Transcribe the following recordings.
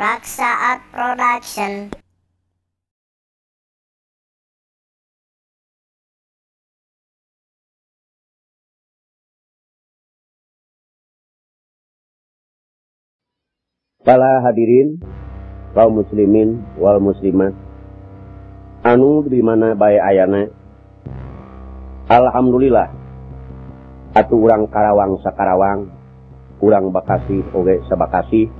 Raksa Art Production. Para hadirin, kaum muslimin wal muslimat, anu di mana bae ayana, alhamdulillah, atuh urang Karawang sakarawang, urang Bekasi oge sabakasi,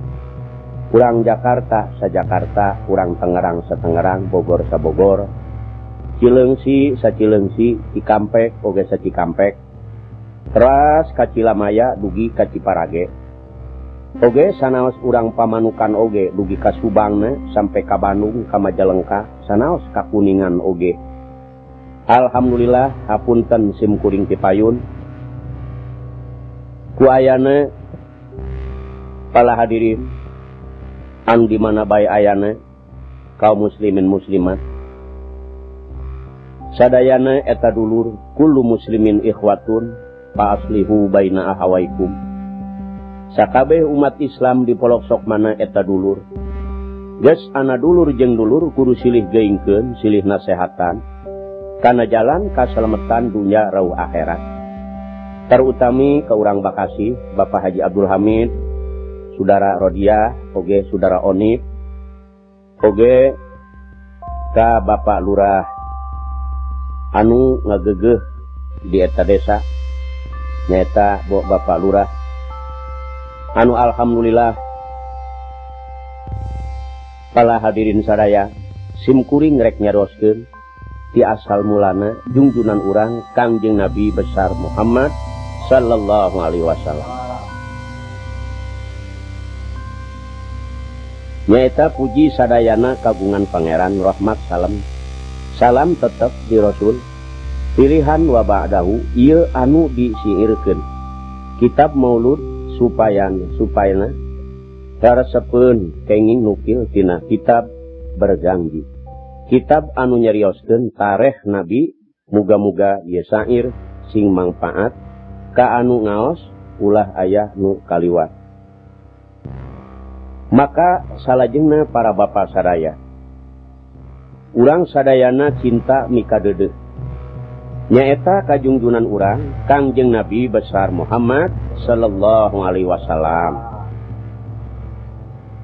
urang Jakarta sajakarta, urang Tangerang satangerang, Bogor sabogor, Cileungsi sacileungsi, Cikampek oge sacikampek, teras ka Cilamaya dugi ka Ciparage. Oge sanaos urang Pamanukan oge dugi ka Subangna sampai ka Bandung ka Majalengka sanaos ka Kuningan oge. Alhamdulillah hapunten sim kuring ti payun. Ku ayana para hadirin an di mana bae ayana kaum muslimin muslimat. Sadayana eta dulur kullu muslimin ikhwatun fa aslihu baina ahawaikum. Sakabeh umat Islam di pelosok mana eta dulur. Geus ana dulur jeung dulur kudu silih geingkeun, silih nasehatan kana jalan kasalametan dunya rauh akhirat. Terutami ka urang Bekasi, Bapak Haji Abdul Hamid, Saudara Rodia, oge Saudara Onip, oge ka Bapak Lurah anu ngagegeh di eta desa nyaeta Bapak Lurah anu alhamdulillah. Para hadirin sadaya, sim kuring rek nyaroskeun ti asal mulana junjunan urang Kangjeng Nabi besar Muhammad sallallahu alaihi wasallam. Nyaeta puji sadayana kagungan pangeran rahmat salam. Salam tetep di Rasul pilihan wa ba'dahu ieu anu disiirkeun kitab Maulud supayana karesepeun kenging nukil tina kitab berjanji, kitab anu nyarioskeun tarikh Nabi, muga-muga ieu sair sing mangpaat ka anu ngaos ulah aya nu kaliwat. Maka salajengna para bapak sadaya, urang sadayana cinta mika deudeuh nyaeta kajungjunan urang Kangjeng Nabi besar Muhammad sallallahu alaihi wasallam.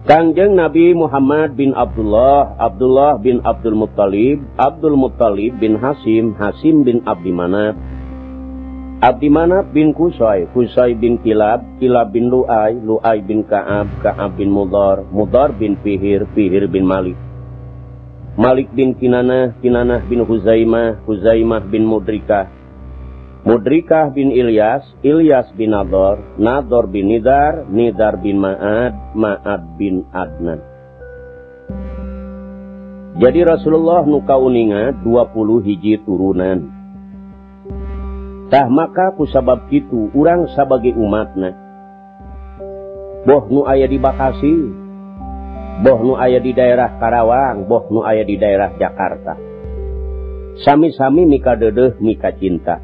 Kangjeng Nabi Muhammad bin Abdullah, Abdullah bin Abdul Muttalib, Abdul Muttalib bin Hasim, Hasim bin Abdi Manaf, Abdi Manaf bin Qusay, Qusay bin Kilab, Kilab bin Lu'ay, Lu'ay bin Ka'ab, Ka'ab bin Mudhar, Mudhar bin Fihir, Fihir bin Malik, Malik bin Kinanah, Kinanah bin Huzaimah, Huzaimah bin Mudrikah, Mudrikah bin Ilyas, Ilyas bin Nador, Nador bin Nidar, Nidar bin Ma'ad, Ma'ad bin Adnan. Jadi Rasulullah nu kauninga 20 hiji turunan. Tah maka kusabab kitu urang sabage umatna, boh nu aya di Bekasi, boh nu aya di daerah Karawang, boh nu aya di daerah Jakarta, sami-sami mika deudeuh mika cinta.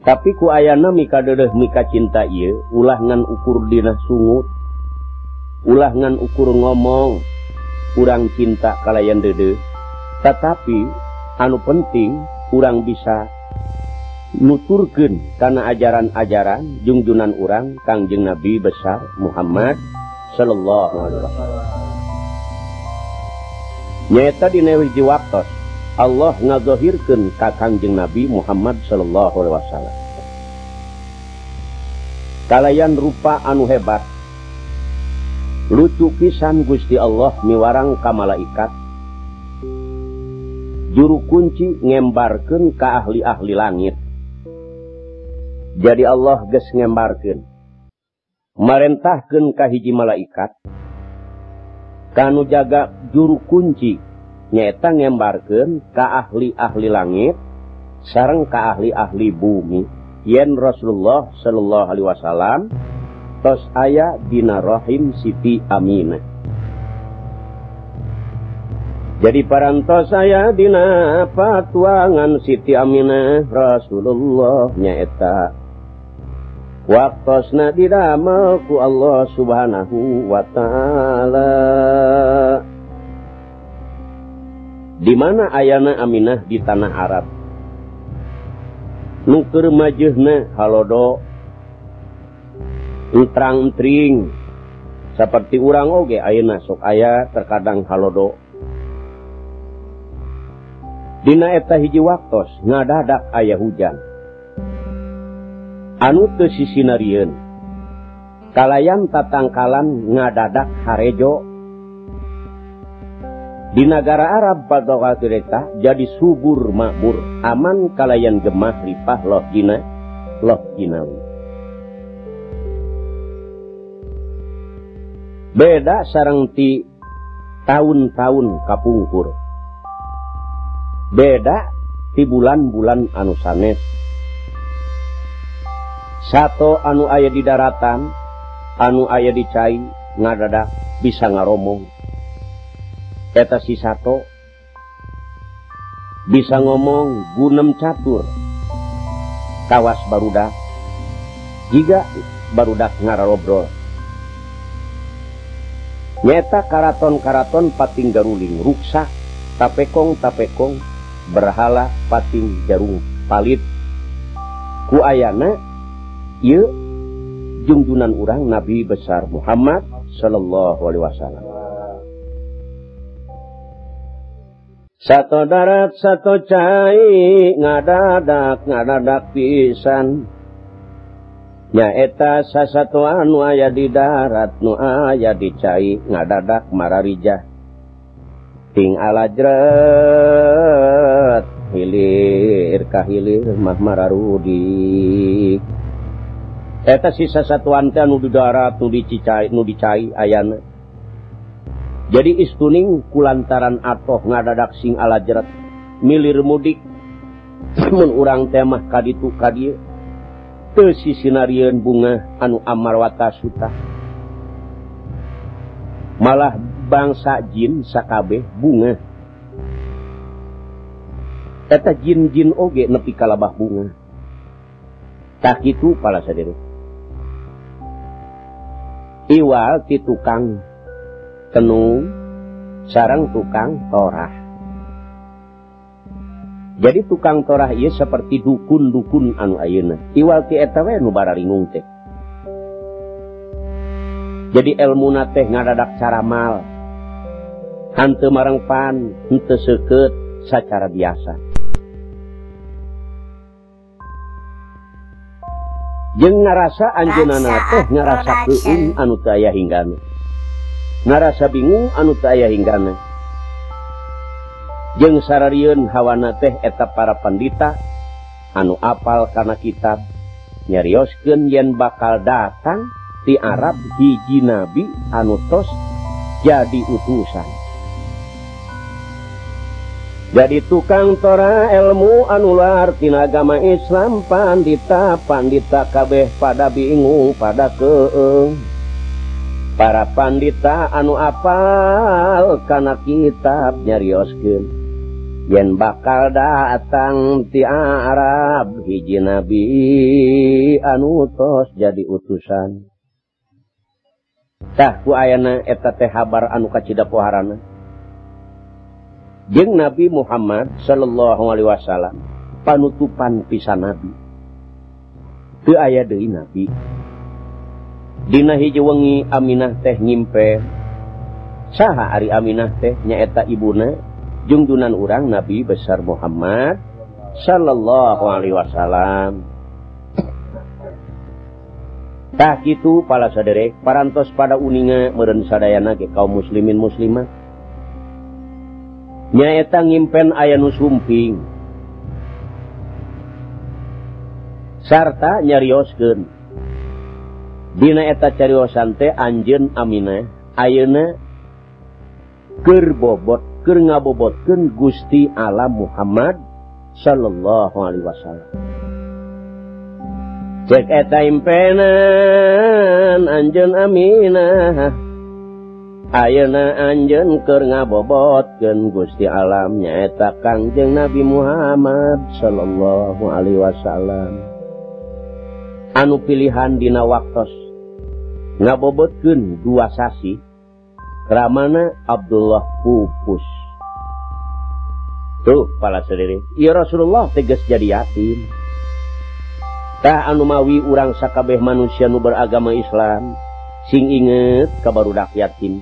Tapi ku ayana mika deudeuh mika cinta ieu ulah ngan ukur dina sungut, ulah ngan ukur ngomong urang cinta kalayan deudeuh. Tetapi anu penting urang bisa nuturkeun kana ajaran-ajaran junjunan urang Kangjeng Nabi besar Muhammad sallallahu alaihi wasallam. Nyaeta dina hiji waktos Allah ngazahirkeun ka Kangjeng Nabi Muhammad sallallahu alaihi wasallam kalayan rupa anu hebat. Lucu pisan Gusti Allah miwarang ka malaikat juru kunci ngembarkeun ka ahli-ahli langit. Jadi Allah geus ngembarkeun marentahkeun ka hiji malaikat kanu jaga juru kunci nyaeta ngembarkeun ka ahli-ahli langit sareng ka ahli-ahli bumi yen Rasulullah sallallahu alaihi wasallam tos aya dina rahim Siti Aminah. Jadi parantos aya dina patuangan Siti Aminah Rasulullah nyaeta waktosna didamel ku Allah subhanahu wa ta'ala. Di mana ayana Aminah di tanah Arab? Nuker majehna halodo entrang-entring seperti urang oge ayeuna sok aya terkadang halodo. Dina eta hiji waktos ngadadak aya hujan. Anu teu sisinarieun. Kalayan tatangkalan ngadadak harejo. Di negara Arab pada waktu eta jadi subur makmur, aman kalayan gemah lipah loh jinawi. Beda sareng ti tahun-tahun kapungkur. Beda ti bulan-bulan anu sanes. Sato anu aya di daratan, anu aya di cai ngadadak bisa ngaromong. Eta si sato bisa ngomong gunem catur kawas barudak jiga barudak ngararobrol nyeta karaton-karaton pating garuling ruksak tapekong berhala pating jarung palit ku ayana ieu junjunan urang Nabi besar Muhammad sallallahu alaihi wasallam. Sato darat sato cai ngadadak pisan. Nyaeta sasato anu aya di darat nu aya di cai ngadadak mararijah. Ting alajret hilir ka hilir mah mararudik. Eta si sasatuan teh anu di darat nu di cai ayana. Jadi istuning kulantaran atoh ngadadak sing alajret milir mudik mun urang teh mah kaditu kadieu teu sisinarieun bunga anu amarwata suta malah bangsa jin sakabeh bunga eta jin-jin oge nepi kalabah bunga tah kitu pala sadere iwal ti tukang tenung sarang tukang torah. Jadi tukang torah ieu seperti dukun-dukun anu ayeuna. Iwal ti eta we nu bararingung teh. Jadi elmuna teh ngadadak caramal. Hanteu marengpan, henteu seukeut sacara biasa. Jeung ngarasa anjeunana teh ngarasa keueung anu teu aya hinggana. Ngarasa bingung anu teu aya hinggana. Jeung sararieun hawana teh eta para pandita anu apal kana kitab nyarioskeun yen bakal datang ti Arab hiji nabi anu tos jadi utusan. Jadi tukang Torah ilmu anu lar tina agama Islam pandita kabeh pada bingung pada keueung. Para pandita anu apal kana kitab nyarioskeun yen bakal datang ti Arab hiji nabi anu tos jadi utusan. Tah ku ayana eta teh habar anu kacida poharana. Jeung Nabi Muhammad sallallahu alaihi wasallam panutupan pisan nabi. Teu aya deui nabi. Dina hiji wengi Aminah teh ngimpe. Saha ari Aminah teh nyaeta ibuna junjunan urang Nabi besar Muhammad sallallahu alaihi wasallam. Tah kitu pala saderek parantos pada uninga meureun sadayana ge kaum muslimin muslimat. Nyaeta ngimpen aya nu sumping. Sarta nyarioskeun dina eta cariosan teh anjeun Aminah ayeuna keur ngabobotkeun Gusti Allah Muhammad sallallahu alaihi wasallam. Cek eta impenan anjeun Aminah ayeuna anjeun keur ngabobotkeun Gusti Allah nyaeta Kangjeng Nabi Muhammad sallallahu alaihi wasallam. anu pilihan dina waktos ngabobotkeun 2 sasi ramana Abdullah pupus. Tuh pala sadere, ieu Rasulullah tegas jadi yatim. Tah anu mawi urang sakabeh manusia nu beragama Islam sing inget ka barudak yatim.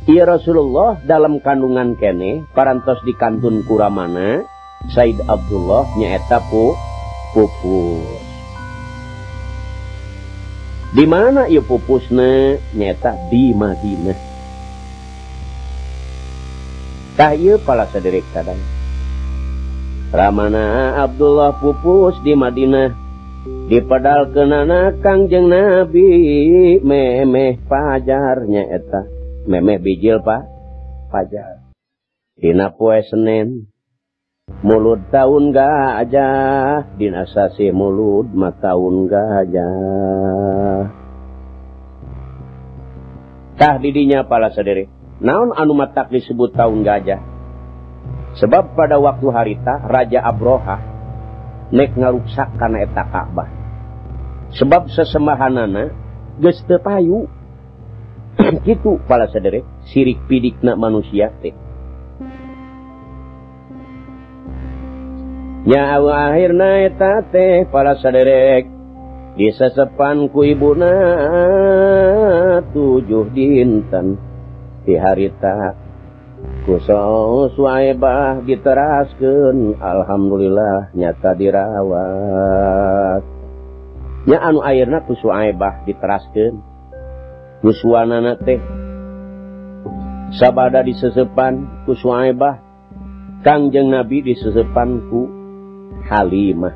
Ieu Rasulullah dalam kandungan kene parantos dikantun ku ramana Said Abdullah nyaeta pupus. Di mana ieu pupusna? Nyaeta di Madinah. Tah ieu pala saderek sadaya. Ramana Abdullah pupus di Madinah. Dipadalkeunana Kangjeng Nabi memeh pajar nyaeta. Memeh bijil pajar. Dina poe Senin mulud tahun gajah, dina sasi mulud mah tahun gajah. Tah didinya pala sadere, naon anu matak disebut tahun gajah? Sebab pada waktu harita Raja Abroha nek ngaruksak kana eta Ka'bah. Sebab sesembahanana geus teu payu. Kitu pala sadere, sirik pidikna manusia teh. Nya akhirna eta teh para saderek disesepan ku ibuna 7 dinten ti harita ku Suaibah diteraskeun alhamdulillah nyata dirawat. Nya anu ayeuna ku Suaibah diteraskeun yuswanana teh sabada disesepan ku Suaibah Kangjeng Nabi disesepan ku Halimah.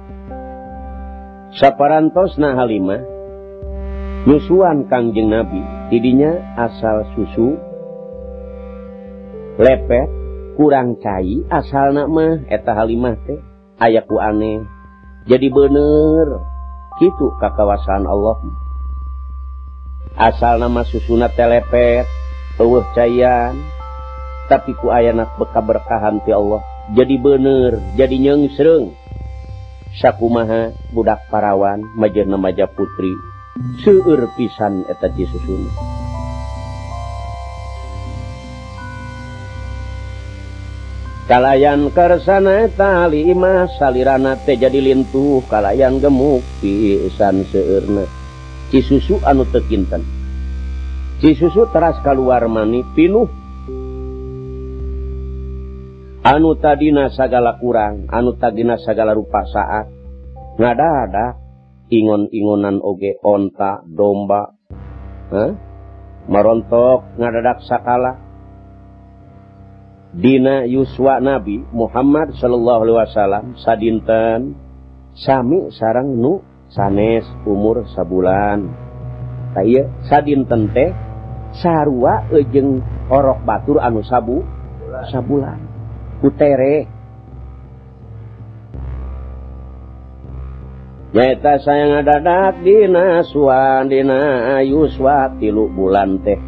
Saparantosna Halimah nyusuan Kangjeng Nabi, tidinya asal susu lepet kurang cai, asalna mah eta Halimah teh aya ku aneh. Jadi bener kitu kakawasaan Allah. Asalna mah susuna teh lepet, eueuh caian, tapi ku ayana bekaberkahan ti Allah. Jadi bener, jadi nyeungsreung. Sakumaha budak parawan majana maja putri seueur pisan eta ti susuna. Kalayan karsana eta Halimah salirana teh jadi lintuh, kalayan gemuk pisan seueurna. Ci susu anu teu kinten. Ci susu teras kaluar mani pinuh. Anu tadina sagala kurang, anu tadina sagala rupa saat, ngadadak ingon-ingonan oge onta, domba, marontok ngadadak sakala. Dina yuswa Nabi Muhammad sallallahu alaihi wasallam sadinten sami sareng nu sanes umur sabulan. Tah ieu sadinten teh sarua jeung orok batur anu sabulan. Putere nyaeta saya ngadadak dina suan dina yuswa 3 bulan teh.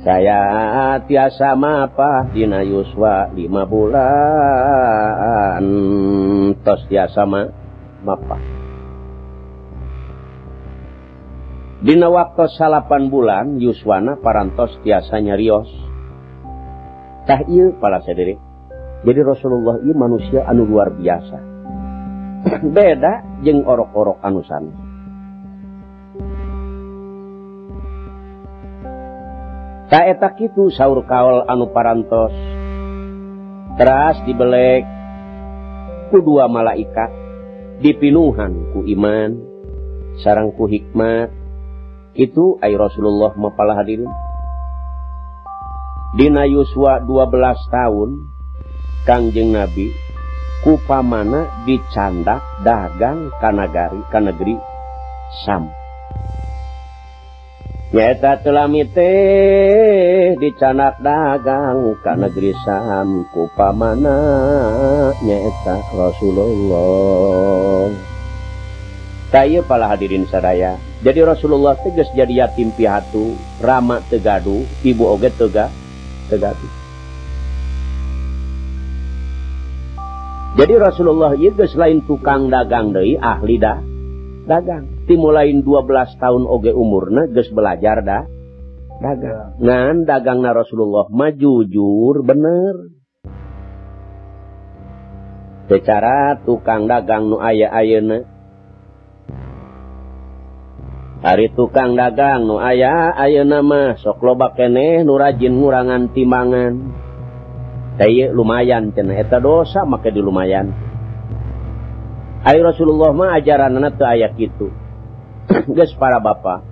Saya tiasa mapah dina yuswa 5 bulan tos tiasa mapah. Dina waktu 8 bulan yuswana parantos tiasa nyarios. Tah ieu pala sadere. Jadi Rasulullah ieu manusia anu luar biasa. Beda jeung orok-orok anu sanes. Ta eta kitu saur kaol anu parantos. Teras dibelek ku 2 malaikat, dipinuhan ku iman sareng ku hikmat. Itu ai Rasulullah mapala hadirin. Dina yuswa 12 tahun Kangjeng Nabi ku pamana dicandak dagang ka negeri Sam. Nyaeta telami teh dicandak dagang ka negeri Sam ku pamana nyaeta Rasulullah. Taya pala hadirin sadaya. Jadi Rasulullah tegas jadi yatim piatu, rama teu gaduh, ibu oge teu gaduh. Jadi Rasulullah ieu geus lain tukang dagang deui, ahli dagang. Timulain 12 tahun oge umurna geus belajar dagang. Ngan dagangna Rasulullah mah jujur bener. Secara tukang dagang nu aya ayeuna. Ari tukang dagang nu aya ayeuna mah sok loba keneh nu rajin ngurangan timbangan. Teu lumayan cenah eta dosa make di lumayan. Ari Rasulullah mah ajaranna teu aya kitu. Geus para bapak.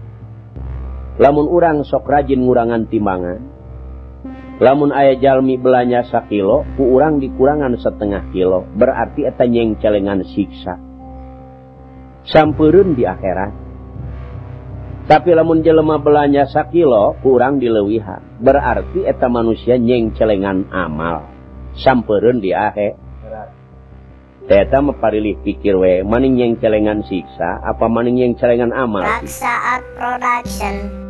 Lamun urang sok rajin ngurangan timbangan. Lamun aya jalmi belanja 1 kilo, ku urang dikurangan 1/2 kilo, berarti eta nyengcelengan siksa. Sampeureun di akhirat. Tapi lamun jelema belanja 1 kilo, ku urang dileuwihan, berarti eta manusia nyengcelengan amal. Sampeureun di akhirat. Eta mah parilih pikir we, maning nyengcelengan siksa apa maning nyengcelengan amal? Raksa Art Production.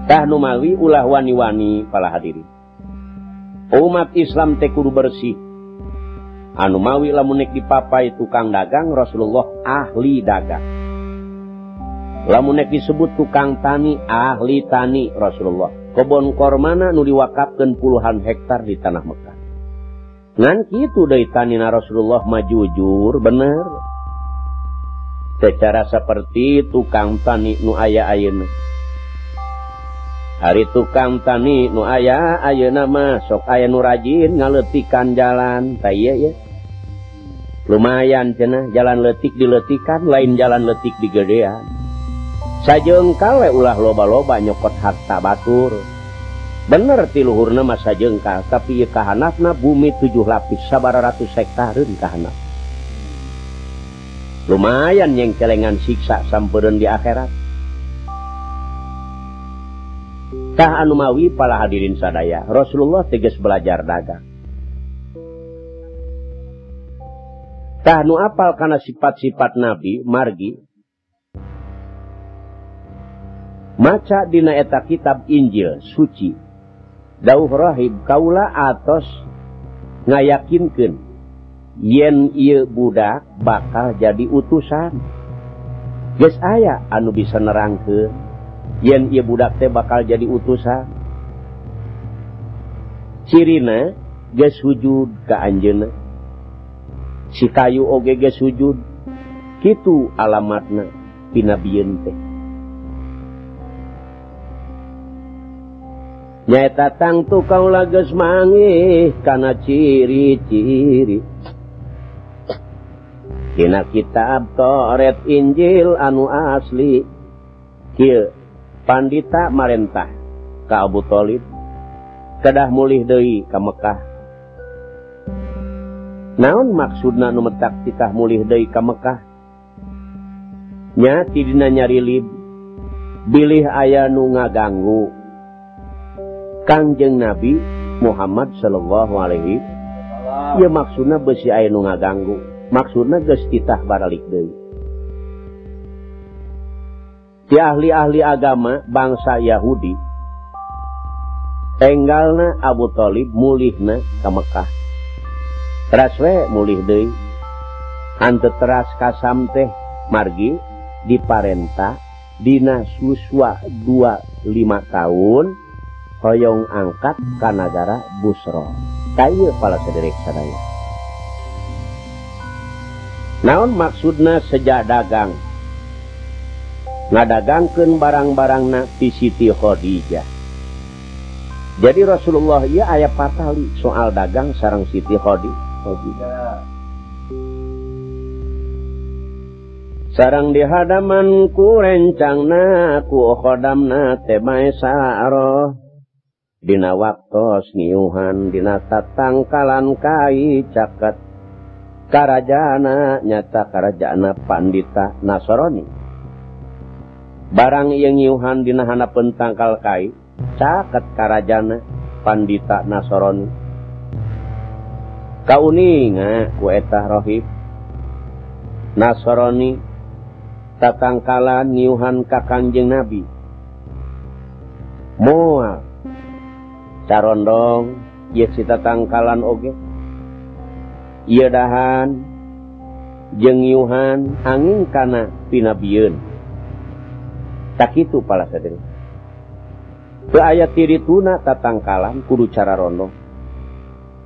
Tah nu mawi ulah wani-wani para hadirin. Umat Islam teh kudu bersih. Anu mawi lamun nek dipapai tukang dagang, Rasulullah ahli dagang. Lamun nek disebut tukang tani, ahli tani Rasulullah. Kebon kormana nu diwakafkeun puluhan hektar di tanah Mekah. Ngan kitu deui tanina Rasulullah mah jujur bener. Secara seperti tukang tani nu aya ayeuna. Hari tukang tani nu aya ayeuna mah sok aya nu rajin ngaleutikan jalan, tah ieu ya. Lumayan cenah jalan leutik diletikan lain jalan leutik digedean. Sajeungkal we ulah loba-loba nyokot harta batur. Bener ti luhurna mah sajengkal, tapi ieu kahanapna bumi 7 lapis sabaratus ratus hektareun kahanap. Lumayan yang celengan siksa sampeureun di akhirat. Tah anu mawi para hadirin sadaya, Rasulullah tegas belajar dagang. Tah nu apal kana sifat-sifat Nabi margi maca dina eta kitab Injil suci. Dauh rahib kaula atos ngayakinkeun yen ieu budak bakal jadi utusan. Geus aya anu bisa nerangkeun yen ieu budak teh bakal jadi utusan. Cirina geus sujud ka anjeunna. Si kayu oge geus sujud. Kitu alamatna pinabieun teh. Nyaeta tangtu kaula geus mangih kana ciri-ciri dina kitab Taurat Injil anu asli. Kieu pandita marentah ka Abu Thalib kedah mulih deui ka Mekah. Naon maksudna nu metak titah mulih deui ka Mekah? Nya ti dina nyarilib bilih aya nu ngaganggu Kangjeng Nabi Muhammad sallallahu alaihi wasallam. Ya maksudna beusi aya nu ngaganggu. Maksudna geus titah baralik deui. Ti ahli-ahli agama bangsa Yahudi tenggalna Abu Thalib mulihna ka Mekah. Teras we mulih deui. Hanteu teras kasam teh margi diparentah dina suswa 25 tahun hoyong angkat ka nagara Busra. Kaieu pala saderek sadaya. Naon maksudna sejak dagang? Ngadagangkeun barang-barangna ti Siti Khadijah. Jadi Rasulullah ieu aya patali soal dagang sareng Siti Khadijah. Sarang dihadaman ku rencangna ku khodamna teh Maisarah. Dina waktos ngiuhan dina tatangkalan kai caket karajana nyata karajana pandita Nasrani. Barang ieu ngiuhan dina hanapeun tangkal kai caket karajana pandita Nasrani. Kauninga ku eta rohib Nasrani tatangkalan ngiuhan ka Kangjeng Nabi. Moal carondong ieu si tatangkalan oge ieu dahan jeung yuhan angin kana pinabieun. Tak kitu pala sadere. Teu aya tirituna tatangkalan kudu cara rondo.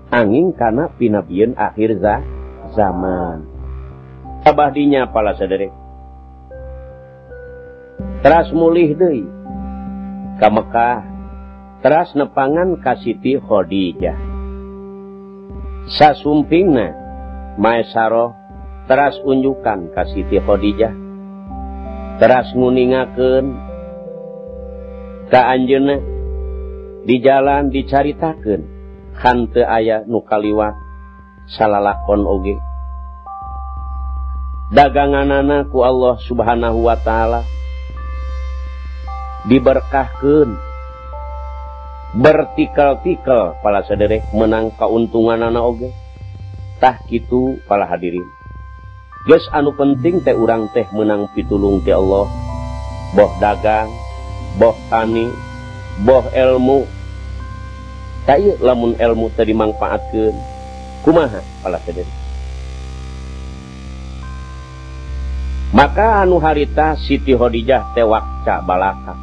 Angin kana pinabieun akhir zaman. Sabah dinya pala sadere. Teras mulih deui ka Mekah, teras nepangan ka Siti Khadijah. Sasumpingna Maesaroh teras unjukan ka Siti Khadijah, teras nguningakeun ka anjeunna di jalan dicaritakeun kan teu aya nu kaliwat salalakon oge. Daganganana ku Allah Subhanahu wa taala diberkahkeun, bertikel-tikel pala sadere menang kauntunganana oge. Tah kitu pala hadirin. Geus anu penting teh urang teh menang pitulung ti Allah. Boh dagang, boh tani, boh ilmu. Tah ieu lamun ilmu teh dimangpaatkeun, kumaha pala sadere. Maka anu harita Siti Khadijah teh wakca balaka.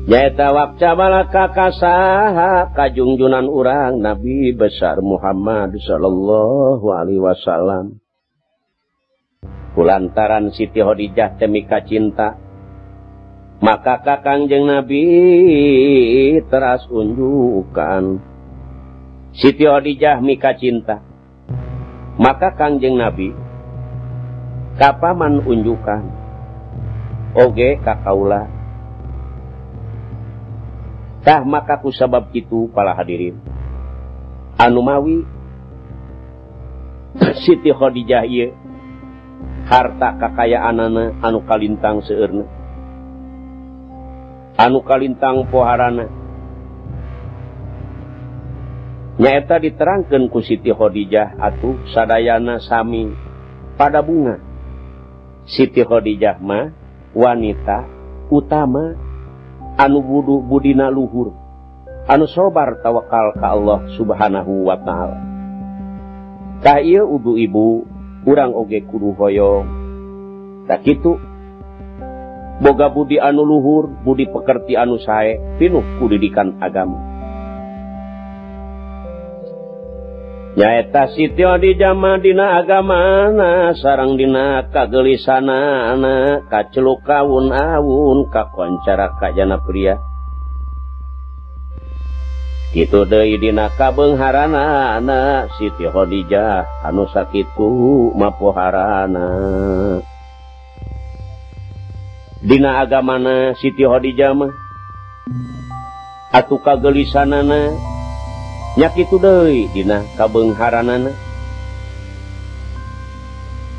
Nyaeta wakca balaka kasaha kajungjunan urang Nabi besar Muhammad sallallahu alaihi wasallam. Kulantaran Siti Khadijah teh mika cinta, maka ka Kangjeng Nabi teras unjukan. Siti Khadijah mika cinta, maka Kangjeng Nabi kapaman unjukan oge ka kaula. Tah maka ku sabab kitu pala hadirin anu mawi Siti Khadijah ieu harta kakayaanana anu kalintang seueurna, anu kalintang poharana, nyaeta diterangkeun ku Siti Khadijah atuh sadayana sami pada bunga. Siti Khadijah mah wanita utama anu budina luhur, anu sobar tawakal ka Allah Subhanahu wa taala. Tah ieu udu ibu urang oge kudu hoyong. Tah kitu boga budi anu luhur, budi pekerti anu sae pinuh ku didikan agama. Nyaeta Siti Khadijah mah dina agamana sareng dina kagelisana kaceluk kawun-awun kakoncara kajana pria. Kitu deui dina kabeungharana Siti Khadijah anu sakitu mapoharana. Dina agamana Siti Khadijah mah atuh kagelisanana nya kitu deui dina kabeungharanana.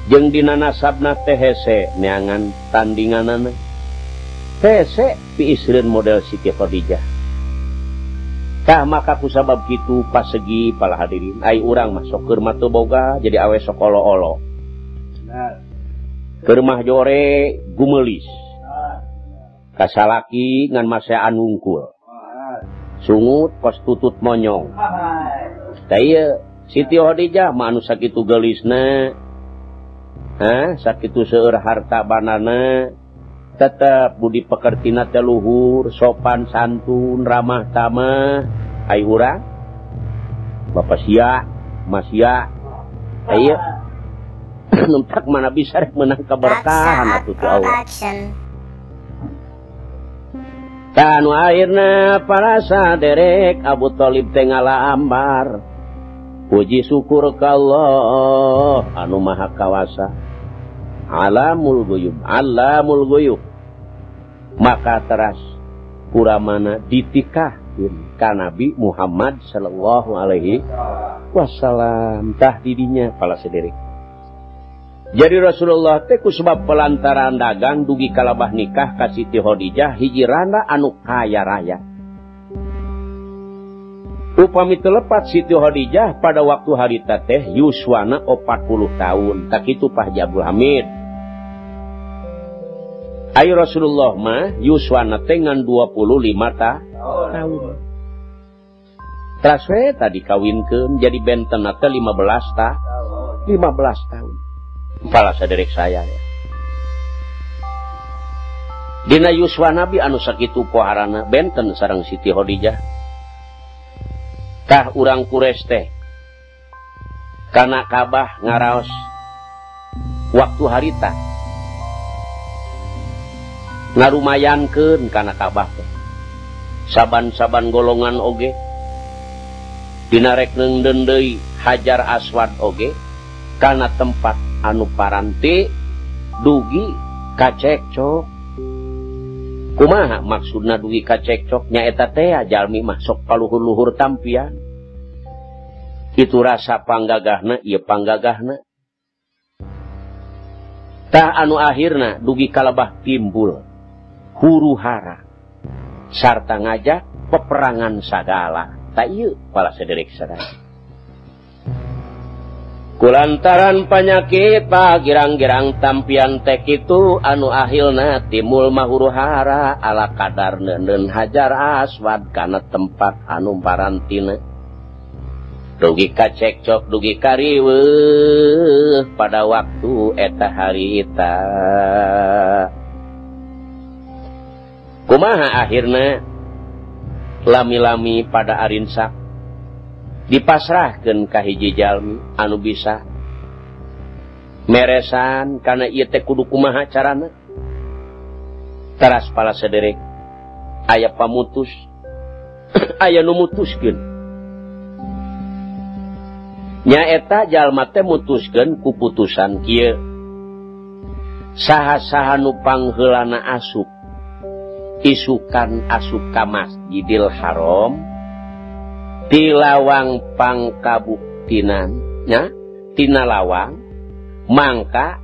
Jeung dina nasabna teh hese neangan tandinganana. Hese piisreun model Siti Khadijah. Tah maka ku sabab kitu pasegi pala hadirin ai urang mah sok keur mah teu boga jadi awe sok olo-olo. Benar. Keur mah jore gumelis. Kasalaki ngan masean ngungkul. Sungut pos tutut monyong. Tah ieu Siti Khadijah mah anu sakitu gelisna, sakitu seueur harta banana, tetep budi pekertina teh luhur, sopan santun, ramah tamah. Ai urang Bapak sia, Mas sia. Tah ieu nempak mana bisa rek menang keberkahan atuh ti Allah. Kanu akhirna para saderek Abu Thalib teh ngalaambar. Puji syukur ka Allah anu maha kawasa. Alamul ghuyub. Maka teras kuramana ditikahkeun ka Nabi Muhammad sallallahu alaihi wasallam. Tah didinya pala saderek. Jadi Rasulullah teh ku sebab pelantaran dagang dugi kalabah nikah ka Siti Khadijah hiji randa anu kaya raya. Upami teu lepat Siti Khadijah pada waktu harita teh yuswana 40 tahun. Tak kitu Pak Haji Abdul Hamid. Ayo Rasulullah mah yuswana teh ngan 25 tahun. Teras we tadi kawinkeun jadi benten teh 15 tahun. Pala saderek saya ya. Dina yuswa Nabi anu sakitu poharana benten sareng Siti Khadijah. Tah urang Quraisy teh kana Ka'bah ngaraos waktu harita ngarumayankeun kana Ka'bah teh. Saban-saban golongan oge dinarek neungdeun deui Hajar Aswad oge kana tempat anu paranti dugi kacekcok. Kumaha maksudna dugi kacekcok? Nyaeta teh jalmi mah sok paluhur-luhur tampian. Itu rasa panggagahna, ieu panggagahna. Tah anu akhirna dugi kalebah timbul huru-hara sarta ngajak peperangan sagala. Tak ieu pala sederek sadaya. Kulantaran penyakit girang-girang tampian teh kitu anu ahilna timbul mahuru-hara ala kadar neun Hajar Aswad kana tempat anu parantina. Dugi kacekcok, dugi kariweuh pada waktu eta harita. Kumaha akhirna lami-lami pada arinsak dipasrahkeun ka hiji jalmi anu bisa meresan kana ieu teh kudu kumaha carana. Teras pala sederek aya pamutus aya nu mutuskeun. Nyaeta jalma teh mutuskeun ku putusan kieu. Saha-saha nu pangheulana asup isukan asup ka Masjidil Haram ti lawang pangkabuktinan nya tina lawang mangka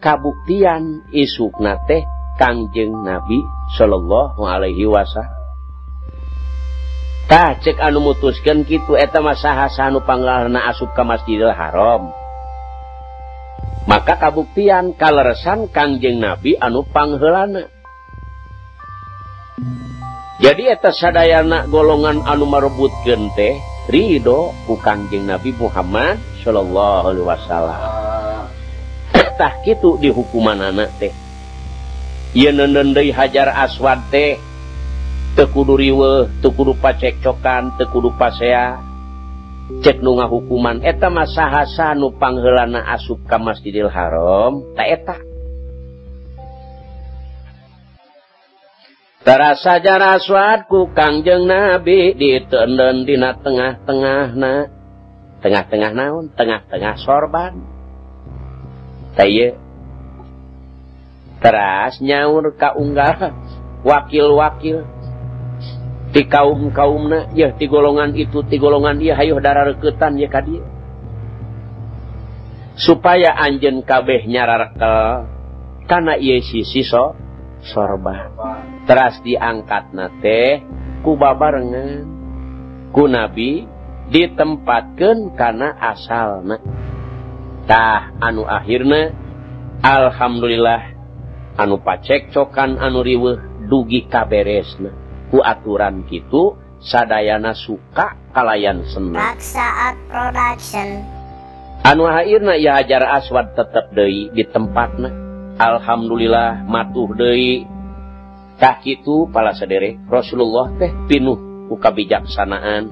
kabuktian isukna teh Kangjeng Nabi sallallahu alaihi wasallam. Tah cek anu mutuskeun kitu eta mah saha-saha nu pangheulana asup ka Masjidil Haram. Maka kabuktian kaleresan Kangjeng Nabi anu pangheulana. Jadi eta sadayana golongan anu marebutkeun teh ridho ku Kangjeng Nabi Muhammad sallallahu alaihi wasallam. Tah kitu di hukumanana teh. Ieu neundeun deui Hajar Aswad teh teu kudu riweuh, teu kudu pacekcokan, teu kudu pasea. Cek nu ngahukuman eta mah saha nu pangheulana asup ka Masjidil Haram, ta eta. Terasa Hajar Aswad ku Kangjeng Nabi diteundeun dina tengah-tengahna. Tengah-tengah naon? Tengah-tengah sorban. Tah ieu. Teras nyaur ka unggal wakil-wakil ti kaum-kaumna, yeuh ti golongan itu, ti golongan ieu hayuh darareuketan ye ka dieu. Supaya anjeun kabeh nyararekel kana ieu sisi sorban. Teras diangkatna teh ku babarengan ku Nabi ditempatkeun kana asalna. Tah anu akhirna alhamdulillah anu pacekcokan anu riweuh dugi kaberesna ku aturan kitu sadayana suka kalayan senang. Raksaat Production. Anu akhirna ieu Hajar Aswad tetep deui di tempatna. Alhamdulillah matuh deui. Tah kitu pala sederek Rasulullah teh pinuh ku kabijaksanaan.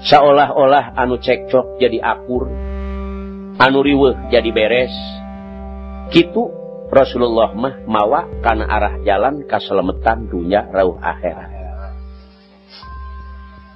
Seolah-olah anu cekcok jadi akur, anu riweuh jadi beres. Kitu Rasulullah mah mawa kana arah jalan kaselemetan dunya rauh akhirat.